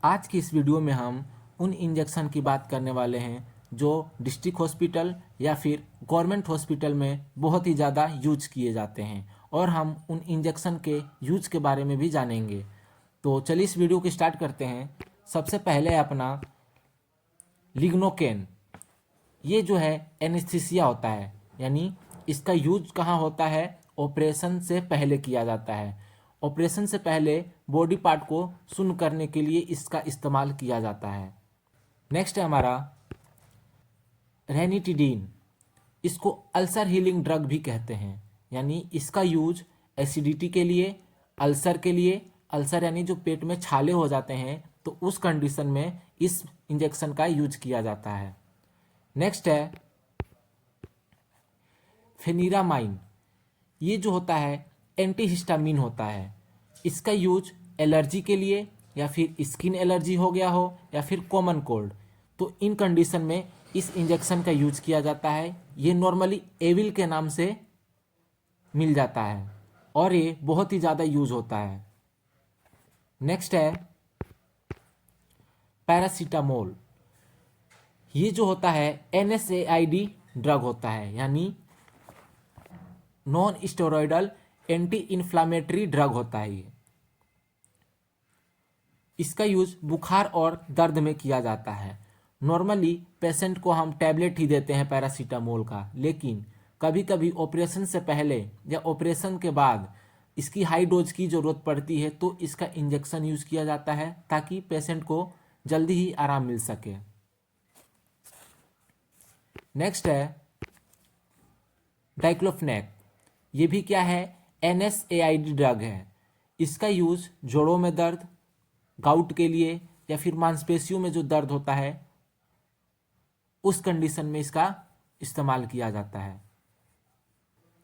आज की इस वीडियो में हम उन इंजेक्शन की बात करने वाले हैं जो डिस्ट्रिक्ट हॉस्पिटल या फिर गवर्नमेंट हॉस्पिटल में बहुत ही ज़्यादा यूज किए जाते हैं और हम उन इंजेक्शन के यूज के बारे में भी जानेंगे। तो चलिए इस वीडियो को स्टार्ट करते हैं। सबसे पहले अपना लिग्नोकेन, ये जो है एनेस्थीसिया होता है, यानी इसका यूज कहाँ होता है? ऑपरेशन से पहले किया जाता है। ऑपरेशन से पहले बॉडी पार्ट को सुन्न करने के लिए इसका इस्तेमाल किया जाता है। नेक्स्ट है हमारा रेनिटिडीन, इसको अल्सर हीलिंग ड्रग भी कहते हैं, यानी इसका यूज एसिडिटी के लिए, अल्सर के लिए, अल्सर यानी जो पेट में छाले हो जाते हैं तो उस कंडीशन में इस इंजेक्शन का यूज किया जाता है। नेक्स्ट है फेनिरामाइन, ये जो होता है एंटीहिस्टामिन होता है। इसका यूज एलर्जी के लिए, या फिर स्किन एलर्जी हो गया हो, या फिर कॉमन कोल्ड, तो इन कंडीशन में इस इंजेक्शन का यूज किया जाता है। ये नॉर्मली एविल के नाम से मिल जाता है और ये बहुत ही ज़्यादा यूज होता है। नेक्स्ट है पैरासीटामोल, ये जो होता है NSAID ड्रग होता है, यानी non steroidal anti inflammatory drug होता है। ये इसका यूज बुखार और दर्द में किया जाता है। नॉर्मली पेशेंट को हम टैबलेट ही देते हैं पैरासीटामोल का, लेकिन कभी कभी ऑपरेशन से पहले या ऑपरेशन के बाद इसकी हाई डोज की ज़रूरत पड़ती है तो इसका इंजेक्शन यूज किया जाता है ताकि पेशेंट को जल्दी ही आराम मिल सके। नेक्स्ट है डाइक्लोफेनेक, ये भी क्या है? NSAID ड्रग है। इसका यूज जोड़ों में दर्द, गाउट के लिए, या फिर मांसपेशियों में जो दर्द होता है उस कंडीशन में इसका इस्तेमाल किया जाता है,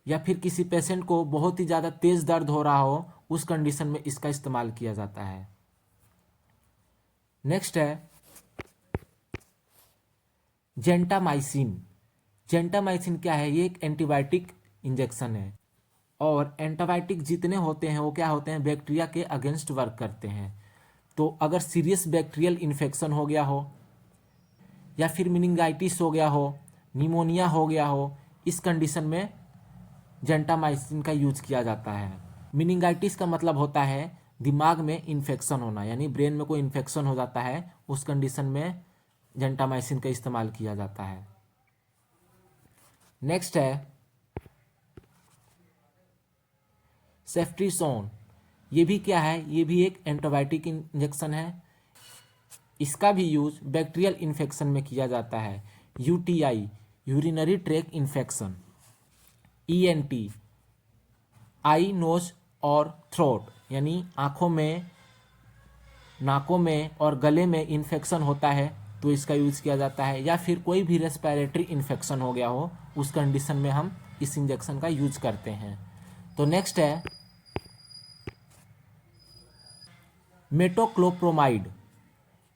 या फिर किसी पेशेंट को बहुत ही ज़्यादा तेज दर्द हो रहा हो उस कंडीशन में इसका इस्तेमाल किया जाता है। नेक्स्ट है जेंटामाइसिन। जेंटामाइसिन क्या है? ये एक एंटीबायोटिक इंजेक्शन है और एंटीबायोटिक जितने होते हैं वो क्या होते हैं? बैक्टीरिया के अगेंस्ट वर्क करते हैं। तो अगर सीरियस बैक्टीरियल इन्फेक्शन हो गया हो, या फिर मेनिंजाइटिस हो गया हो, निमोनिया हो गया हो, इस कंडीशन में जेंटामाइसिन का यूज किया जाता है। मेनिंजाइटिस का मतलब होता है दिमाग में इन्फेक्शन होना, यानी ब्रेन में कोई इन्फेक्शन हो जाता है, उस कंडीशन में जेंटामाइसिन का इस्तेमाल किया जाता है। नेक्स्ट है सेफ्ट्रिसोन, ये भी क्या है? ये भी एक एंटीबायोटिक इंजेक्शन है। इसका भी यूज बैक्टीरियल इन्फेक्शन में किया जाता है। UTI, urinary track infection, ENT, आई, नोज और थ्रोट, यानी आँखों में, नाकों में और गले में इन्फेक्शन होता है तो इसका यूज़ किया जाता है। या फिर कोई भी रेस्पिरेटरी इन्फेक्शन हो गया हो उस कंडीशन में हम इस इंजेक्शन का यूज करते हैं। तो नेक्स्ट है मेटोक्लोप्रोमाइड,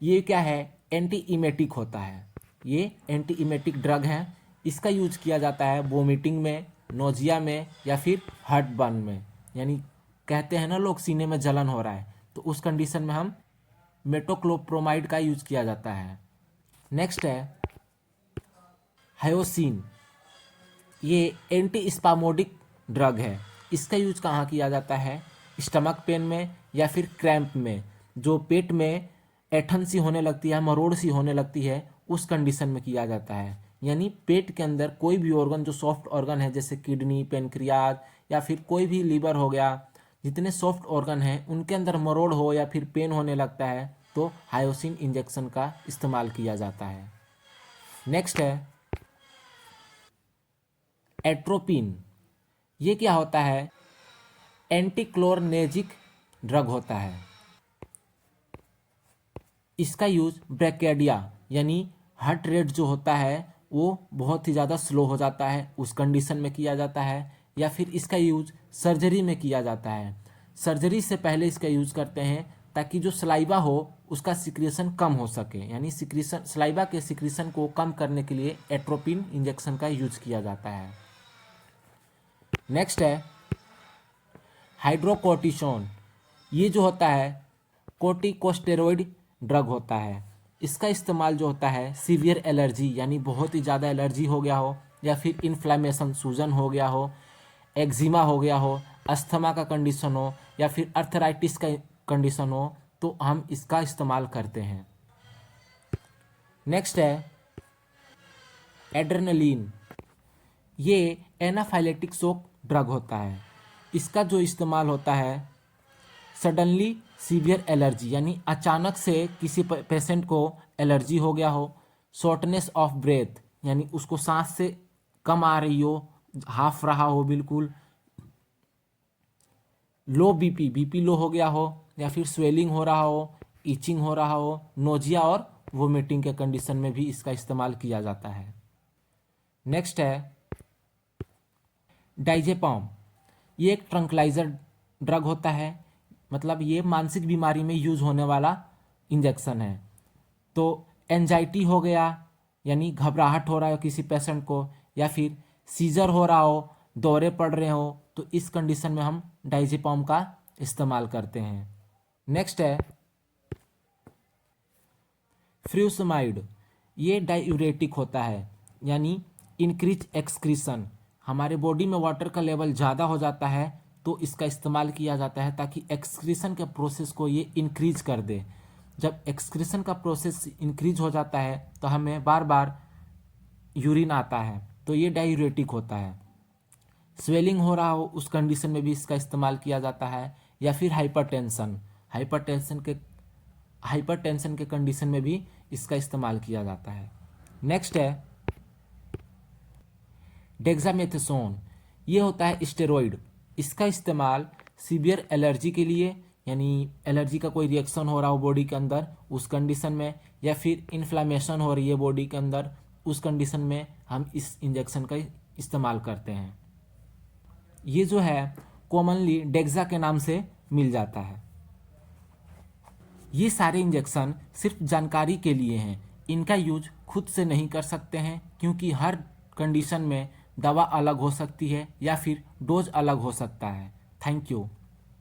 ये क्या है? एंटी इमेटिक होता है। ये एंटी इमेटिक ड्रग है। इसका यूज किया जाता है वोमिटिंग में, नोजिया में, या फिर हार्ट बर्न में, यानी कहते हैं ना लोग सीने में जलन हो रहा है, तो उस कंडीशन में हम मेटोक्लोप्रोमाइड का यूज किया जाता है। नेक्स्ट है हायोसिन, ये एंटी स्पामोडिक ड्रग है। इसका यूज कहाँ किया जाता है? स्टमक पेन में या फिर क्रैम्प में, जो पेट में ऐठन सी होने लगती है, मरोड़ सी होने लगती है, उस कंडीशन में किया जाता है। यानी पेट के अंदर कोई भी ऑर्गन जो सॉफ्ट ऑर्गन है, जैसे किडनी, पेनक्रियाज, या फिर कोई भी लीवर हो गया, जितने सॉफ्ट ऑर्गन हैं उनके अंदर मरोड़ हो या फिर पेन होने लगता है तो हायोसिन इंजेक्शन का इस्तेमाल किया जाता है। नेक्स्ट है एट्रोपिन, ये क्या होता है? एंटीक्लोरनेजिक ड्रग होता है। इसका यूज ब्रैकेडिया, यानी हार्ट रेट जो होता है वो बहुत ही ज़्यादा स्लो हो जाता है उस कंडीशन में किया जाता है। या फिर इसका यूज सर्जरी में किया जाता है। सर्जरी से पहले इसका यूज करते हैं ताकि जो सलाइवा हो उसका सिक्रेशन कम हो सके, यानी सिक्रेशन, सलाइवा के सिक्रेशन को कम करने के लिए एट्रोपिन इंजेक्शन का यूज किया जाता है। नेक्स्ट है हाइड्रोकोर्टिसोन, ये जो होता है कोर्टिकोस्टेरॉइड ड्रग होता है। इसका इस्तेमाल जो होता है सीवियर एलर्जी यानी बहुत ही ज़्यादा एलर्जी हो गया हो, या फिर इन्फ्लामेशन सूजन हो गया हो, एक्जिमा हो गया हो, अस्थमा का कंडीशन हो, या फिर अर्थराइटिस का कंडीशन हो, तो हम इसका इस्तेमाल करते हैं। नेक्स्ट है एड्रेनलिन। ये एनाफाइलेटिक शॉक ड्रग होता है। इसका जो इस्तेमाल होता है सडनली सीवियर एलर्जी यानी अचानक से किसी पेशेंट को एलर्जी हो गया हो, शॉर्टनेस ऑफ ब्रेथ यानी उसको सांस से कम आ रही हो, हाफ रहा हो बिल्कुल, लो बीपी लो हो गया हो, या फिर स्वेलिंग हो रहा हो, इचिंग हो रहा हो, नोजिया और वोमिटिंग के कंडीशन में भी इसका इस्तेमाल किया जाता है। नेक्स्ट है डाइजेपम। ये एक ट्रंकलाइजर ड्रग होता है, मतलब ये मानसिक बीमारी में यूज होने वाला इंजेक्शन है। तो एंजाइटी हो गया यानी घबराहट हो रहा है किसी पेशेंट को, या फिर सीजर हो रहा हो, दौरे पड़ रहे हो, तो इस कंडीशन में हम डाइजेपम का इस्तेमाल करते हैं। नेक्स्ट है फ्यूसमाइड। ये डायूरेटिक होता है यानी इंक्रीज एक्सक्रीशन। हमारे बॉडी में वाटर का लेवल ज़्यादा हो जाता है तो इसका इस्तेमाल किया जाता है ताकि एक्सक्रीशन के प्रोसेस को ये इंक्रीज कर दे। जब एक्सक्रीशन का प्रोसेस इंक्रीज हो जाता है तो हमें बार बार यूरिन आता है, तो ये डायूरेटिक होता है। स्वेलिंग हो रहा हो उस कंडीशन में भी इसका इस्तेमाल किया जाता है, या फिर हाइपरटेंशन के कंडीशन में भी इसका इस्तेमाल किया जाता है। नेक्स्ट है डेक्सामेथासोन। ये होता है स्टेरॉइड। इसका इस्तेमाल सीवियर एलर्जी के लिए यानी एलर्जी का कोई रिएक्शन हो रहा हो बॉडी के अंदर उस कंडीशन में, या फिर इन्फ्लामेशन हो रही है बॉडी के अंदर उस कंडीशन में हम इस इंजेक्शन का इस्तेमाल करते हैं। ये जो है कॉमनली डेक्सा के नाम से मिल जाता है। ये सारे इंजेक्शन सिर्फ जानकारी के लिए हैं, इनका यूज खुद से नहीं कर सकते हैं क्योंकि हर कंडीशन में दवा अलग हो सकती है या फिर डोज अलग हो सकता है। Thank you.